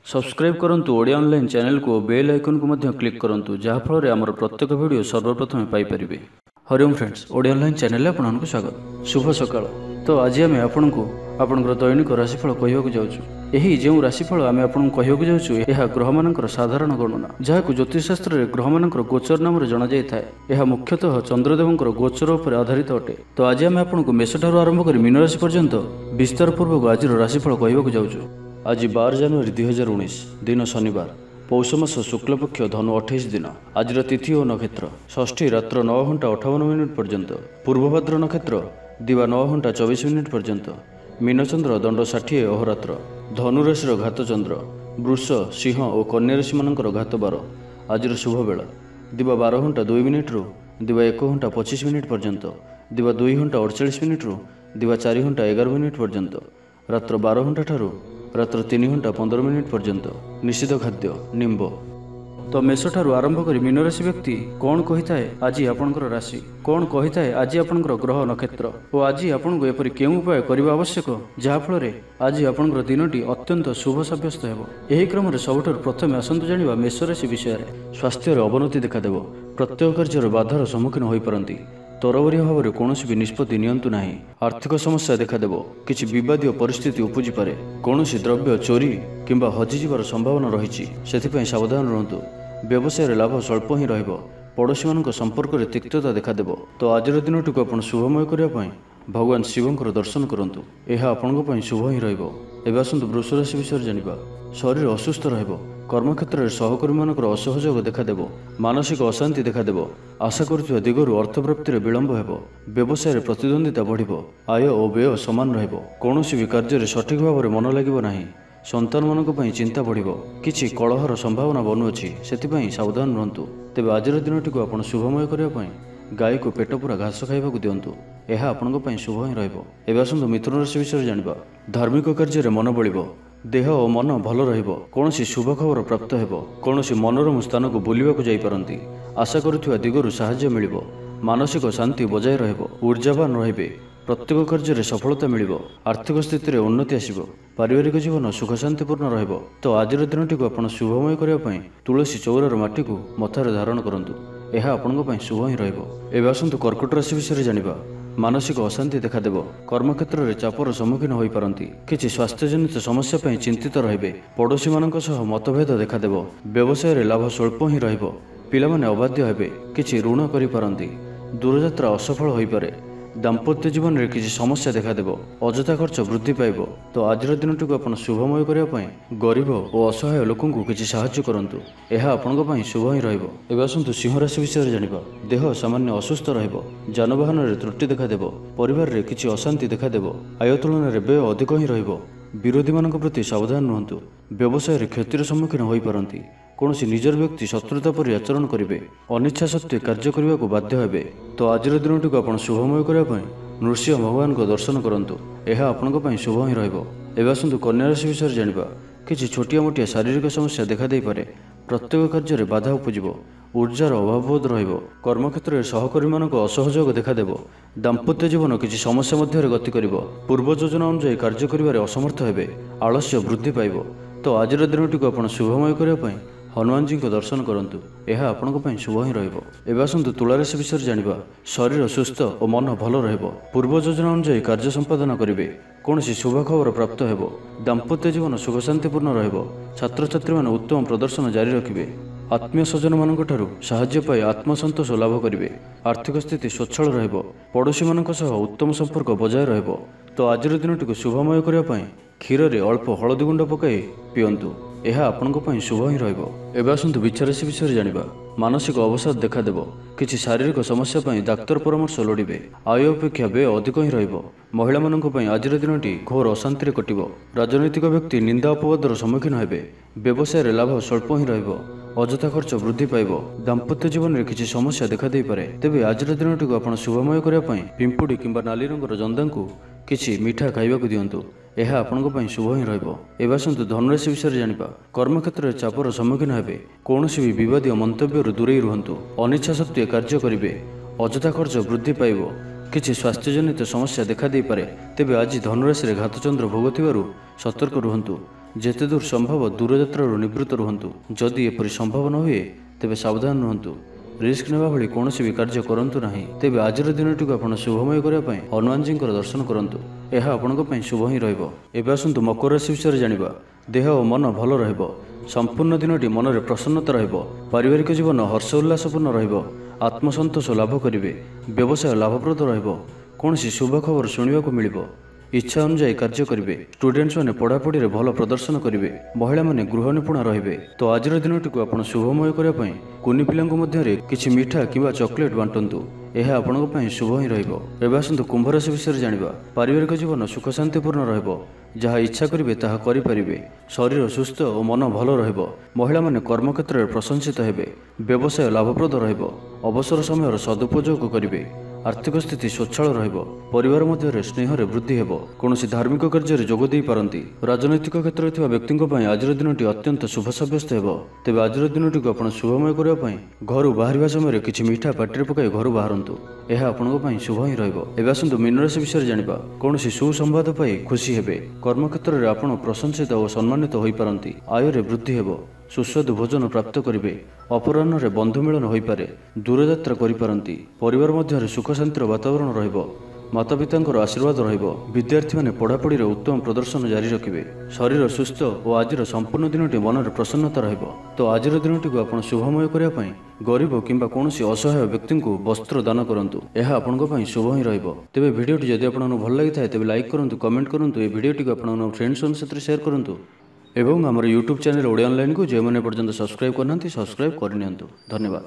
Subscribe करंतु Odia online channel को bell icon को मध्य क्लिक करंतु जहाँ फल आमर प्रत्येक वीडियो सर्वप्रथम Piper. Hariom friends, Odia online channel आपको स्वागत। शुभ सकाळ। तो आज आम आपणकर दैनिक राशिफल कहवाक जाऊँ। यही जो राशिफल आम आपको कहवाक जाऊँ यह ग्रह मानकर साधारण गणना जहाँ ज्योतिषशास्त्र में ग्रह मानकर गोचर नाम जना जाए। यह मुख्यतः चंद्रदेव गोचर उपर आधारित अटे। तो आज आम आपको मेष ठार आरंभ कर मीन राशि पर्यंत विस्तार पूर्वक आज राशिफल कहवाक जाऊँ। आज 12 जनवरी 2019 दिन शनिवार, पौष मास शुक्लपक्ष धनु 28 दिन। आज तिथि और नक्षत्र षष्ठी रात्र 9 घंटा 58 मिनिट पर्यंत, पूर्वभाद्र नक्षत्र दिवा 9 घंटा 24 मिनिट पर्यंत, मीनचंद्र दंड 60 अहोरात्र, धनुराशि घात चंद्र, वृष सिंह और कन्या राशि मानकर घात 12। आज शुभ बेला दिवा 12 घंटा 2 मिनिट रु दिवा 1 घंटा 25 मिनिट पर्यंत, दिवा 2 घंटा 48 मिनिट रु दिवा 4 घंटा 11 मिनिट पर्यंत, रात्र 12 घंटा ठारू रात्र 3 घंटा 15 मिनिट पर्यंत। निषिद्ध खाद्य निंब। तो मेष ठारू आरंभ कर मीन राशि व्यक्ति कौन कही थाए आज आपणकर राशि, कौन कही थाए आज आपणकर ग्रह नक्षत्र और आज आपको एपरि केउं उपाय करबा आवश्यक जहाँफल आज आपणकर दिनटी अत्यंत शुभ सब्यस्त हेबो। एही क्रम रे सबठारु प्रथमे आसंतु जानिबा मेष राशि विषय रे। स्वास्थ्य अवनति देखादेव। प्रत्येक कार्य बाधार सम्मुखीन होई परंती। तरबरिया भाव में कौन भी निष्पत्ति नियंतु नाही। आर्थिक समस्या देखादेव। किछि विवादीय परिस्थिति उपजी पारे। कौन द्रव्य चोरी किंबा हजिजिबार संभावना रही, से सावधान रुहतु। व्यवसाय लाभ स्वल्प ही रहिबो। पड़ोशी मान संपर्क में तिक्तता देखादेव। तो आज दिनटी को आप शुभमय करने भगवान शिवंकर दर्शन करंतु। यह आपण शुभ ही रहिबो। एबे आसंतु वृष राशि विषय जानिबा। शरीर असुस्थ रहिबो। कर्मक्षेत्र में सहकर्मी मानकर असहयोग देखादेव। मानसिक अशांति देखादेव। आशा करुवा दिगरु अर्थप्राप्ति विलंब हेबो। व्यवसाय प्रतिद्वंदिता बढ़िबो। आय और व्यय समान रहिबो। कौनसी भी कार्य सठिक भाव में मन लागिबो नाही। संतान मानक पई चिंता बढ़िबो। किछि कलहर संभावना बनुअछि, सेथिपई सावधान रहंतु। तेबे आजर दिनटी को आपण शुभमय करिया पई गाय को पेट पूरा घास खाइबाकू दियंतु। यह आपण शुभ ही रहिबो। एबे आसंतु मिथुन राशि विषय जानिबा। धार्मिक कार्य मन बळिबो। देह और मन भल रहिबो। कौनसी शुभ खबर प्राप्त हेबो। कौनसी मनोरम स्थान को बुलिबाकू जाई परंती। आशा करुवा दिगरु साहाय्य मिलिबो। मानसिक शांति बजाय रहिबो। ऊर्जावान रहिबे। प्रत्येक कार्य सफलता मिलिबो। आर्थिक स्थिति रे उन्नति आसिबो। पारिवारिक जीवन सुख शांतिपूर्ण रहिबो। तो आजिर दिनटी को आपण शुभमय करिया पई तुलसी चौरार माटी को मथारे धारण करंतु। यह आपण शुभ ही रहिबो। एबे आसंतु कर्कट राशि विषय जानिबा। मानसिक अशांति देखादेव। कर्मक्षेत्र में चापर सम्मुखीन होई परंती। किछि स्वास्थ्यजनित समस्या पई चिंतित रहिबे। पड़ोशी मानक सह मतभेद देखादेव। व्यवसाय लाभ स्वल्प ही रहिबो। पिलामाने अबाध्य हेबे। किछि ऋण करि परंती। दूरयात्रा असफल होई पारे। दाम्पत्य जीवन में किसी समस्या देखादेव। अजथा खर्च वृद्धि पाइब। तो आज दिनटी को आप शुभमय करने गरीब और असहाय लोक किसी साहाय्य करंतु। यह आपण शुभ ही रहिबो। एबे आसंतु सिंह राशि विषय जानिबा। देह सामान्य असुस्थ रहिबो। जानवाहन में त्रुटि देखादेव। परिवार में किसी अशांति देखादेव। आय तुलन में व्यय अधिक ही रहिबो। विरोधी मानक प्रति सावधान रुहतु। व्यवसाय क्षतिर सम्मुखीन होई परंती। कौन निजर व्यक्ति शत्रुता पर आचरण करेंगे। अनिच्छा सत्वे कार्य करने को बाध्य हेबे। तो आज दिनटी को आप शुभमय करने नृसिंह भगवान को दर्शन करंतु। यह आपण शुभ ही रहिबो। एबे आसंतु कन्या राशि विषय जानिबा। किछि छोटिया मोटिया शारीरिक समस्या देखा देई पारे। प्रत्येक कार्य में बाधा उपजिबो। ऊर्जार अभाव रहिबो। कर्मक्षेत्र में सहकर्मी मानक असहयोग देखादेव। दाम्पत्य जीवन किसी समस्या मध्य गति करिबो। पूर्व योजना अनुसार कार्य करिबारे असमर्थ हेबे। आलस्य वृद्धि पाइबो। तो आज दिनटी को आप शुभमय करने हनुमान जी को दर्शन करंतु। यह आपण शुभ ही रहिबो। एबे आसंतु तुला राशि विषय जानिबा। शरीर सुस्थ और मन भल रहिबो। पूर्व योजना अनुसार कार्य संपादन करिवे। कौनसी शुभ खबर प्राप्त हेबो। दाम्पत्य जीवन सुख शांतिपूर्ण रहिबो। छात्र छात्री माने उत्तम प्रदर्शन जारी रखिबे। आत्मीय स्वजन मानक ठारू साहाय्य पाई आत्मसंतोष लाभ करिवे। आर्थिक स्थिति स्वच्छल रहिबो। पड़ोशी मानक सह उत्तम संपर्क बजाय रहिबो। तो आज दिनटी को शुभमय करने क्षीर रे अल्प हलदी गुंड पकाई पियंतु। यह आपण शुभ ही रहिबो। एबे आसंतु वृश्चिक राशि विषय जानिबा। मानसिक अवसाद देखादेव। किछि शारीरिक समस्या पई डाक्तर परामर्श लोडिबे। आय अपेक्षा व्यय अधिक ही रहिबो। महिला मानक पई आजिर दिनटी घोर अशांति कटिबो। राजनैतिक व्यक्ति निंदा अपवादर सम्मुखीन हेबे। व्यवसाय लाभ स्वल्प ही रहिबो। अजथा खर्च वृद्धि पाइब। दाम्पत्य जीवन में किसी समस्या देखा दे पारे। तेबे आजिर दिनटी को आपण शुभमय करने पिंपुड़ी किंबा नाली रंगर जंदा को किछि मीठा खाइबाकू दियंतु। यह आपण शुभ ही रहिबो। एबे आसंतु धनुराशि विषय जानिबा। कर्मक्षेत्र में चापर सम्मुखीन हेबे। कौनसी भी विवादीय मंतव्य दूरेई रुहंतु। अनिच्छा सत्वे कार्य करिवे। अजथा खर्च वृद्धि पाइब। किछि स्वास्थ्यजनित समस्या देखा दे पारे। तेबे आज धनुराशि घातचंद्र भोग थिबारु सतर्क रुहंतु। ଯେତେ ଦୂର ସମ୍ଭବ ଦୂରଯାତ୍ରାରୁ ନିବୃତ୍ତ ରୁହନ୍ତୁ। ଯଦି ଏପରି ସମ୍ଭବ ନ ହୁଏ ତେବେ ସାବଧାନ ରୁହନ୍ତୁ। ରିସ୍କ ନେବା ଭଳି କୌଣସି ବି କାର୍ଯ୍ୟ କରନ୍ତୁ ନାହିଁ। ତେବେ ଆଜିର ଦିନଟିକୁ ଆପଣ ଶୁଭମୟ କରିବା ପାଇଁ ହନୁମାନଜୀଙ୍କର ଦର୍ଶନ କରନ୍ତୁ। ଏହା ଆପଣଙ୍କ ପାଇଁ ଶୁଭ ହିଁ ରହିବ। ଏବେ ଆସନ୍ତୁ ମକର ରାଶି ବିଷୟରେ ଜାଣିବା। ଦେହ ଓ ମନ ଭଲ ରହିବ। ସମ୍ପୂର୍ଣ୍ଣ ଦିନଟି ମନରେ ପ୍ରସନ୍ନତା ରହିବ। ପାରିବାରିକ ଜୀବନ ହର୍ଷ ଉଲ୍ଲାସପୂର୍ଣ୍ଣ ରହିବ। ଆତ୍ମସନ୍ତୋଷ ଲାଭ କରିବେ। ବ୍ୟବସାୟ ଲାଭପ୍ରଦ ରହିବ। କୌଣସି ଶୁଭ ଖବର ଶୁଣିବାକୁ ମିଳିବ। ଇଚ୍ଛା ଅନୁଯାୟୀ କାର୍ଯ୍ୟ କରିବେ। ଷ୍ଟୁଡେଣ୍ଟସ୍ ମାନେ ପଢ଼ାପଢ଼ିରେ ଭଲ ପ୍ରଦର୍ଶନ କରିବେ। ମହିଳାମାନେ ଗୃହ ନିପୁଣ ରହିବେ। ତ ଆଜିର ଦିନଟିକୁ ଆପଣ ଶୁଭମୟ କରିବା ପାଇଁ କୁନି ପିଲାଙ୍କ ମଧ୍ୟରେ କିଛି ମିଠା କିମ୍ବା ଚକୋଲେଟ୍ ବାଣ୍ଟନ୍ତୁ। ଏହା ଆପଣଙ୍କ ପାଇଁ ଶୁଭ ହିଁ ରହିବ। ଏବେ ଆସନ୍ତୁ କୁମ୍ଭ ରାଶି ବିଷୟରେ ଜାଣିବା। ପାରିବାରିକ ଜୀବନ ସୁଖ ଶାନ୍ତିପୂର୍ଣ୍ଣ ରହିବ। ଯାହା ଇଚ୍ଛା କରିବେ ତାହା କରିପାରିବେ। ଶରୀର ସୁସ୍ଥ ଓ ମନ ଭଲ ରହିବ। ମହିଳାମାନେ କର୍ମକ୍ଷେତ୍ରରେ ପ୍ରଶଂସିତ ହେବେ। ବ୍ୟବସାୟ ଲାଭପ୍ରଦ ରହିବ। ଅବସର ସମୟର ସଦୁପଯୋଗ କରିବେ। ଆର୍ଥିକ ସ୍ଥିତି ସ୍ୱଚ୍ଛଳ ରହିବ। ପରିବାର ମଧ୍ୟରେ ସ୍ନେହରେ ବୃଦ୍ଧି ହେବ। କୌଣସି ଧାର୍ମିକ କାର୍ଯ୍ୟରେ ଯୋଗ ଦେଇପାରନ୍ତି। ରାଜନୈତିକ କ୍ଷେତ୍ରରେ ଥିବା ବ୍ୟକ୍ତିଙ୍କ ପାଇଁ ଆଜିର ଦିନଟି ଅତ୍ୟନ୍ତ ଶୁଭ ସାବ୍ୟସ୍ତ ହେବ। ତେବେ ଆଜିର ଦିନଟିକୁ ଆପଣ ଶୁଭମୟ କରିବା ପାଇଁ ଘରୁ ବାହାରିବା ସମୟରେ କିଛି ମିଠା ପାଟିରେ ପକାଇ ଘରୁ ବାହାରନ୍ତୁ। ଏହା ଆପଣଙ୍କ ପାଇଁ ଶୁଭ ହିଁ ରହିବ। ଏବେ ଆସନ୍ତୁ ମୀନ ରାଶି ବିଷୟରେ ଜାଣିବା। କୌଣସି ସୁସମ୍ବାଦ ପାଇ ଖୁସି ହେବେ। କର୍ମକ୍ଷେତ୍ରରେ ଆପଣ ପ୍ରଶଂସିତ ଓ ସମ୍ମାନିତ ହୋଇପାରନ୍ତି। ଆୟରେ ବୃଦ୍ଧି ହେବ। ସୁସ୍ୱାଦୁ ଭୋଜନ ପ୍ରାପ୍ତ କରିବେ। ଅପରାହ୍ନରେ ବନ୍ଧୁ ମିଳନ ହୋଇପାରେ। ଦୂରଯାତ୍ରା କରିପାରନ୍ତି। ପରିବାର ମଧ୍ୟରେ ସୁଖ ଶାନ୍ତିର ବାତାବରଣ ରହିବ। ମାତାପିତାଙ୍କର ଆଶୀର୍ବାଦ ରହିବ। ବିଦ୍ୟାର୍ଥୀମାନେ ପଢ଼ାପଢ଼ିରେ ଉତ୍ତମ ପ୍ରଦର୍ଶନ ଜାରି ରଖିବେ। ଶରୀର ସୁସ୍ଥ ଓ ଆଜିର ସମ୍ପୂର୍ଣ୍ଣ ଦିନଟି ମନରେ ପ୍ରସନ୍ନତା ରହିବ। ତ ଆଜିର ଦିନଟିକୁ ଆପଣ ଶୁଭମୟ କରିବା ପାଇଁ ଗରିବ କିମ୍ବା କୌଣସି ଅସହାୟ ବ୍ୟକ୍ତିଙ୍କୁ ବସ୍ତ୍ର ଦାନ କରନ୍ତୁ। ଏହା ଆପଣଙ୍କ ପାଇଁ ଶୁଭ ହିଁ ରହିବ। ତେବେ ଭିଡ଼ିଓଟି ଯଦି ଆପଣଙ୍କୁ ଭଲ ଲାଗିଥାଏ ତେବେ ଲାଇକ୍ କରନ୍ତୁ, କମେଣ୍ଟ କରନ୍ତୁ। ଏହି ଭିଡ଼ିଓଟିକୁ ଆପଣଙ୍କ ଫ୍ରେଣ୍ଡସ୍ମାନଙ୍କ ସାଥିରେ ସେୟାର କରନ୍ତୁ ଏବଂ ଆମର ୟୁଟ୍ୟୁବ୍ ଚ୍ୟାନେଲ୍ ଓଡ଼ିଆ ଅନଲାଇନ୍କୁ ଯେଉଁମାନେ ପର୍ଯ୍ୟନ୍ତ ସବସ୍କ୍ରାଇବ୍ କରିନାହାନ୍ତି ସବସ୍କ୍ରାଇବ୍ କରିନିଅନ୍ତୁ। ଧନ୍ୟବାଦ।